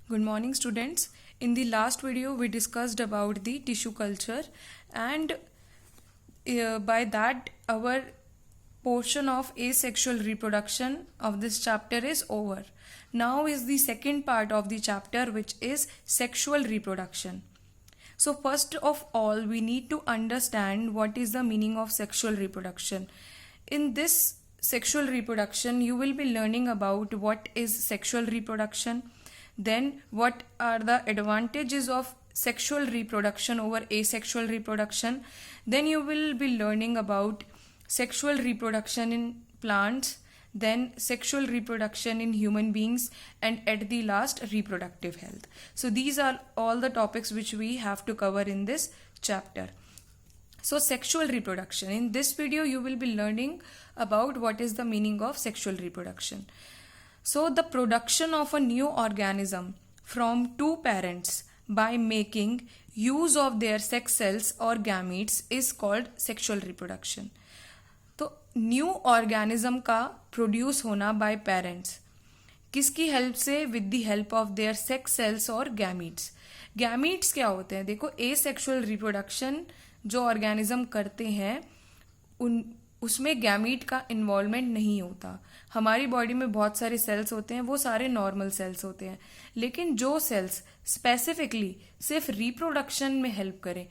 Good morning, students. In the last video, we discussed about the tissue culture, and by that, our portion of asexual reproduction of this chapter is over. Now is the second part of the chapter, which is sexual reproduction. So, first of all, we need to understand what is the meaning of sexual reproduction. In this sexual reproduction, you will be learning about what is sexual reproduction, then what are the advantages of sexual reproduction over asexual reproduction. Then you will be learning about sexual reproduction in plants, then sexual reproduction in human beings, and at the last, reproductive health. So these are all the topics which we have to cover in this chapter. So sexual reproduction. In this video, you will be learning about what is the meaning of sexual reproduction. So the production of a new organism from two parents by making use of their sex cells or gametes is called sexual reproduction. तो new organism का produce होना bye parents किसकी help से? With the help of their sex cells और gametes. Gametes क्या होते हैं? देखो, एसेक्सुअल रिप्रोडक्शन जो ऑर्गेनिज्म करते हैं उसमें गैमीट का इन्वॉल्वमेंट नहीं होता. हमारी बॉडी में बहुत सारे सेल्स होते हैं, वो सारे नॉर्मल सेल्स होते हैं, लेकिन जो सेल्स स्पेसिफिकली सिर्फ रिप्रोडक्शन में हेल्प करें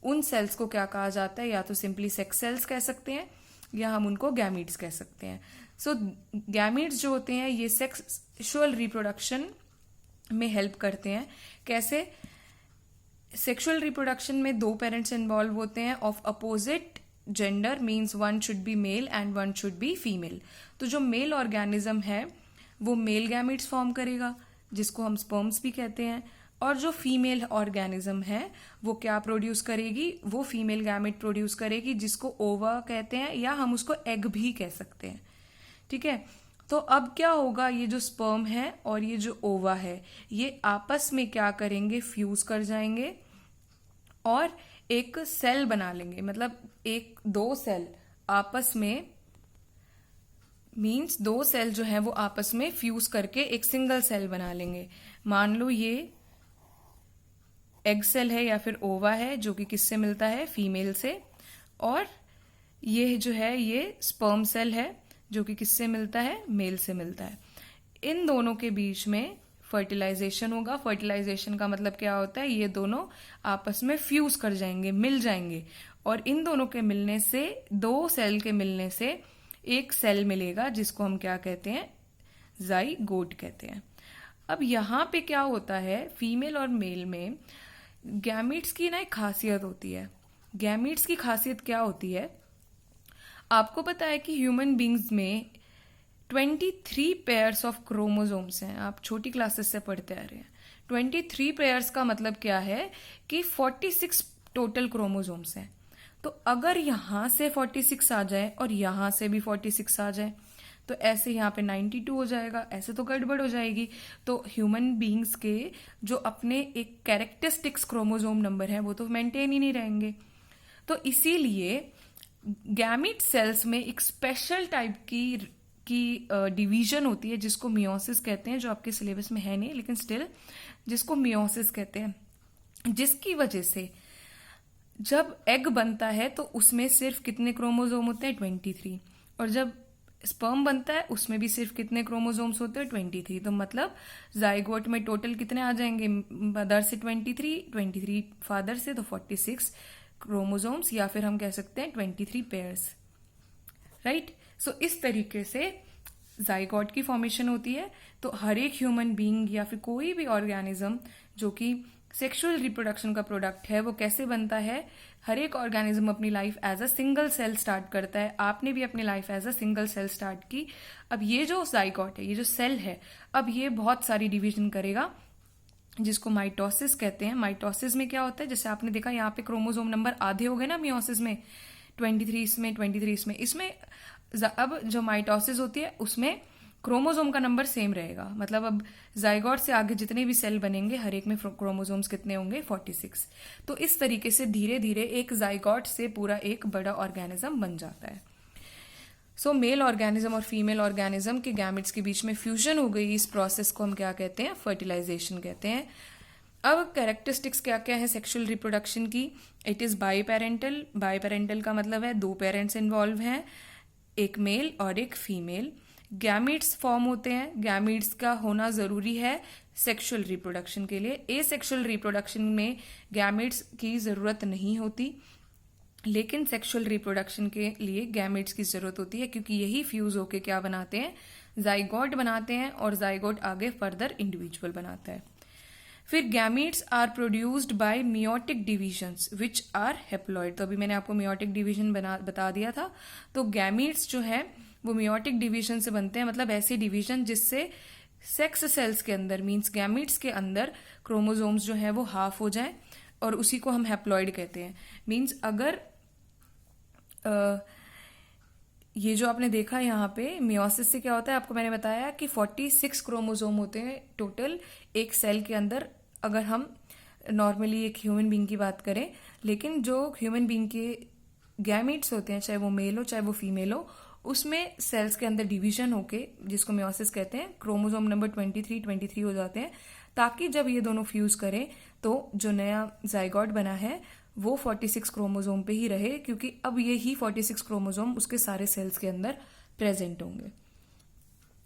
उन सेल्स को क्या कहा जाता है? या तो सिंपली सेक्स सेल्स कह सकते हैं या हम उनको गैमीट्स कह सकते हैं. सो गैमीट्स जो होते हैं ये सेक्सुअल रिप्रोडक्शन में हेल्प करते हैं. कैसे? सेक्सुअल रिप्रोडक्शन में दो पेरेंट्स इन्वॉल्व होते हैं of opposite gender, means one should be male and one should be female. तो जो मेल ऑर्गेनिज्म है वो मेल गैमीट्स फॉर्म करेगा जिसको हम स्पर्म्स भी कहते हैं, और जो फीमेल ऑर्गेनिज्म है वो क्या प्रोड्यूस करेगी? वो फीमेल गैमेट प्रोड्यूस करेगी जिसको ओवा कहते हैं या हम उसको एग भी कह सकते हैं. ठीक है, तो अब क्या होगा? ये जो स्पर्म है और ये जो ओवा है ये आपस में क्या करेंगे? फ्यूज कर जाएंगे और एक सेल बना लेंगे. मतलब दो सेल आपस में, मीन्स दो सेल जो है वो आपस में फ्यूज करके एक सिंगल सेल बना लेंगे. मान लो ये एग सेल है या फिर ओवा है जो कि किससे मिलता है? फीमेल से. और ये जो है ये स्पर्म सेल है जो कि किससे मिलता है? मेल से मिलता है. इन दोनों के बीच में फर्टिलाइजेशन होगा. फर्टिलाइजेशन का मतलब क्या होता है? ये दोनों आपस में फ्यूज कर जाएंगे, मिल जाएंगे, और इन दोनों के मिलने से, दो सेल के मिलने से एक सेल मिलेगा जिसको हम क्या कहते हैं? जाइगोट कहते हैं. अब यहाँ पे क्या होता है? फीमेल और मेल में गैमीट्स की ना एक खासियत होती है. गैमीट्स की खासियत क्या होती है? आपको पता है कि ह्यूमन बींग्स में 23 पेयर्स ऑफ क्रोमोसोम्स हैं. आप छोटी क्लासेस से पढ़ते आ रहे हैं. 23 पेयर्स का मतलब क्या है? कि 46 टोटल क्रोमोसोम्स हैं. तो अगर यहां से 46 आ जाए और यहां से भी 46 आ जाए तो ऐसे यहाँ पे 92 हो जाएगा. ऐसे तो गड़बड़ हो जाएगी. तो ह्यूमन बींग्स के जो अपने एक कैरेक्टरिस्टिक्स क्रोमोसोम नंबर है वो तो मेंटेन ही नहीं रहेंगे. तो इसीलिए गैमीट सेल्स में एक स्पेशल टाइप की डिवीजन होती है जिसको मियोसिस कहते हैं, जो आपके सिलेबस में है नहीं लेकिन स्टिल जिसको मियोसिस कहते हैं, जिसकी वजह से जब एग बनता है तो उसमें सिर्फ कितने क्रोमोसोम होते हैं? 23. और जब स्पर्म बनता है उसमें भी सिर्फ कितने क्रोमोसोम्स होते हैं? 23. तो मतलब जाइगोट में टोटल कितने आ जाएंगे? मदर से 23 फादर से, तो 46 क्रोमोसोम्स, या फिर हम कह सकते हैं 23 पेयर्स. राइट. सो इस तरीके से जाइगोट की फॉर्मेशन होती है. तो हर एक ह्यूमन बीइंग या फिर कोई भी ऑर्गेनिज्म जो कि सेक्सुअल रिप्रोडक्शन का प्रोडक्ट है वो कैसे बनता है? हर एक ऑर्गेनिज्म अपनी life as a single cell start करता है. आपने भी अपनी life as a single cell start की. अब ये जो जाइगोट है, ये जो सेल है, अब ये बहुत सारी डिवीजन करेगा जिसको माइटोसिस कहते हैं. माइटोसिस में क्या होता है? जैसे आपने देखा यहाँ पे क्रोमोसोम नंबर आधे हो गए ना मियोसिस में, 23 इसमें अब जो माइटोसिस होती है उसमें क्रोमोसोम का नंबर सेम रहेगा. मतलब अब जाइगोट से आगे जितने भी सेल बनेंगे हर एक में क्रोमोसोम्स कितने होंगे? 46. तो इस तरीके से धीरे धीरे एक जाइगोट से पूरा एक बड़ा ऑर्गेनिज्म बन जाता है. सो मेल ऑर्गेनिज्म और फीमेल ऑर्गेनिज्म के गैमेट्स के बीच में फ्यूजन हो गई, इस प्रोसेस को हम क्या कहते हैं, फर्टिलाइजेशन कहते हैं। अब कैरेक्टरिस्टिक्स क्या क्या है सेक्सुअल रिप्रोडक्शन की। It is by parental. By parental का मतलब है 2 पेरेंट्स इन्वॉल्व हैं, एक मेल और एक फीमेल। गैमीट्स फॉर्म होते हैं, गैमीट्स का होना ज़रूरी है सेक्सुअल रिप्रोडक्शन के लिए। एसेक्सुअल रिप्रोडक्शन में गैमीट्स की ज़रूरत नहीं होती, लेकिन सेक्सुअल रिप्रोडक्शन के लिए गैमेट्स की ज़रूरत होती है, क्योंकि यही फ्यूज़ होके क्या बनाते हैं, जाइगोट बनाते हैं, और जाइगोट आगे फर्दर इंडिविजुअल बनाता है। फिर gametes are produced by meiotic divisions which are haploid. तो अभी मैंने आपको मियोटिक डिवीजन बता दिया था। तो गैमीट्स जो है वो मियोटिक डिवीजन से बनते हैं, मतलब ऐसे डिवीजन जिससे सेक्स सेल्स के अंदर मीन्स गैमीट्स के अंदर क्रोमोसोम्स जो है वो हाफ हो जाए, और उसी को हम हेप्लॉइड कहते हैं। मीन्स अगर ये जो आपने देखा यहाँ पे मियोसिस से क्या होता है, आपको मैंने बताया कि 46 क्रोमोसोम होते हैं टोटल एक सेल के अंदर, अगर हम नॉर्मली एक ह्यूमन बीइंग की बात करें। लेकिन जो ह्यूमन बीइंग के गैमीट्स होते हैं, चाहे वो मेल हो चाहे वो फीमेल हो, उसमें सेल्स के अंदर डिवीजन होके, जिसको मियोसिस कहते हैं, क्रोमोसोम नंबर 23 हो जाते हैं, ताकि जब ये दोनों फ्यूज करें तो जो नया जाइगोट बना है वो 46 क्रोमोसोम पे ही रहे, क्योंकि अब ये ही 46 क्रोमोसोम उसके सारे सेल्स के अंदर प्रेजेंट होंगे।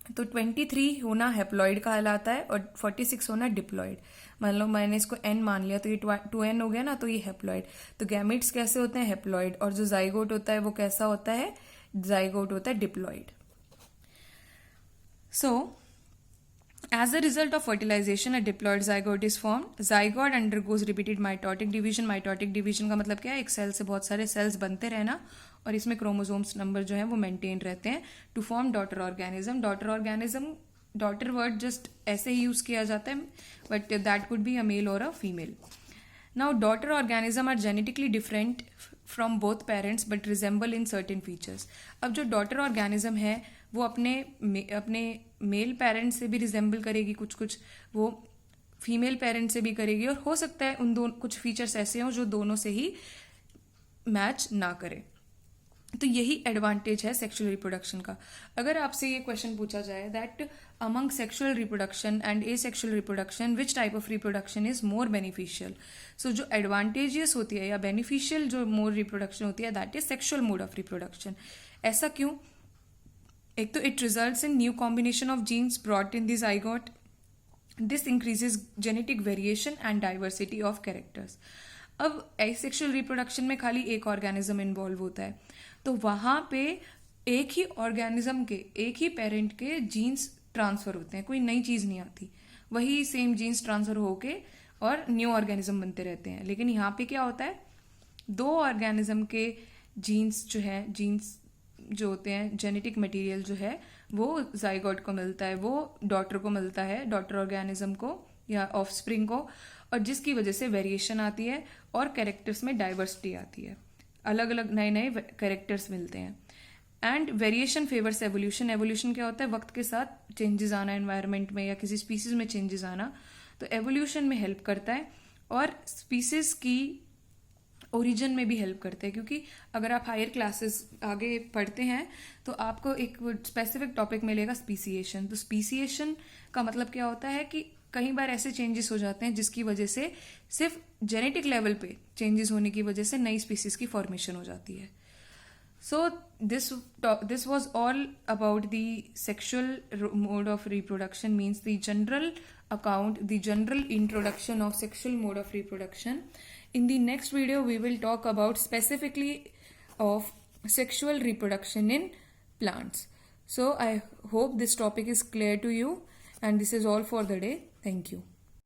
तो 23 होना हेप्लॉइड कहलाता है और 46 होना डिप्लॉइड। मान लो मैंने इसको n मान लिया तो ये 2n हो गया ना, तो ये हेप्लॉइड। तो गैमेट्स कैसे होते हैं, हेप्लॉइड, और जो जाइगोट होता है वो कैसा होता है, जाइगोट होता है diploid. So as a result of fertilization, a diploid zygote is formed. Zygote undergoes repeated mitotic division. Mitotic division का मतलब क्या है, एक सेल से बहुत सारे सेल्स बनते रहना, और इसमें क्रोमोसोम्स नंबर जो है वो मेंटेन रहते हैं to form daughter organism. Daughter organism, daughter word just ऐसे ही यूज किया जाता है, but that could be a male और a female. Now, daughter organism are genetically different from both parents but resemble in certain features. अब जो daughter organism है वो अपने मेल पेरेंट से भी रिजेंबल करेगी, कुछ वो फीमेल पेरेंट से भी करेगी, और हो सकता है उन दोनों कुछ फीचर्स ऐसे हों जो दोनों से ही मैच ना करें। तो यही एडवांटेज है सेक्सुअल रिप्रोडक्शन का। अगर आपसे ये क्वेश्चन पूछा जाए that among sexual reproduction and asexual reproduction which type of reproduction is more beneficial, so जो एडवांटेजियस होती है या बेनिफिशियल जो मोर रिप्रोडक्शन होती है that is sexual mode of reproduction. ऐसा क्यों? एक तो it results in new combination of genes brought in the zygote, this increases genetic variation and diversity of characters. अब एसेक्सुअल रिप्रोडक्शन में खाली एक ऑर्गेनिज्म इन्वॉल्व होता है, तो वहां पे एक ही ऑर्गेनिज्म के, एक ही पेरेंट के जीन्स ट्रांसफर होते हैं, कोई नई चीज नहीं आती, वही सेम जीन्स ट्रांसफर होके और न्यू ऑर्गेनिज्म बनते रहते हैं। लेकिन यहाँ पे क्या होता है, 2 ऑर्गेनिज्म के जीन्स जो होते हैं, जेनेटिक मटेरियल जो है वो जाइगोट को मिलता है, वो डॉटर को मिलता है, डॉटर ऑर्गेनिज्म को या ऑफस्प्रिंग को, और जिसकी वजह से वेरिएशन आती है और कैरेक्टर्स में डाइवर्सिटी आती है, अलग अलग नए कैरेक्टर्स मिलते हैं। And variation favours evolution. Evolution क्या होता है, वक्त के साथ चेंजेस आना, एनवायरनमेंट में या किसी स्पीसीज में चेंजेस आना, तो एवोल्यूशन में हेल्प करता है और स्पीसीज की ओरिजिन में भी हेल्प करते हैं। क्योंकि अगर आप हायर क्लासेस आगे पढ़ते हैं तो आपको एक स्पेसिफिक टॉपिक मिलेगा स्पीसिएशन। तो स्पीसिएशन का मतलब क्या होता है कि कई बार ऐसे चेंजेस हो जाते हैं जिसकी वजह से सिर्फ जेनेटिक लेवल पे चेंजेस होने की वजह से नई स्पीसीज की फॉर्मेशन हो जाती है। So this was all about the sexual mode of reproduction, means the general account, the general introduction of sexual mode of reproduction. In the next video, we will talk about specifically of sexual reproduction in plants. So I hope this topic is clear to you, and this is all for the day. Thank you.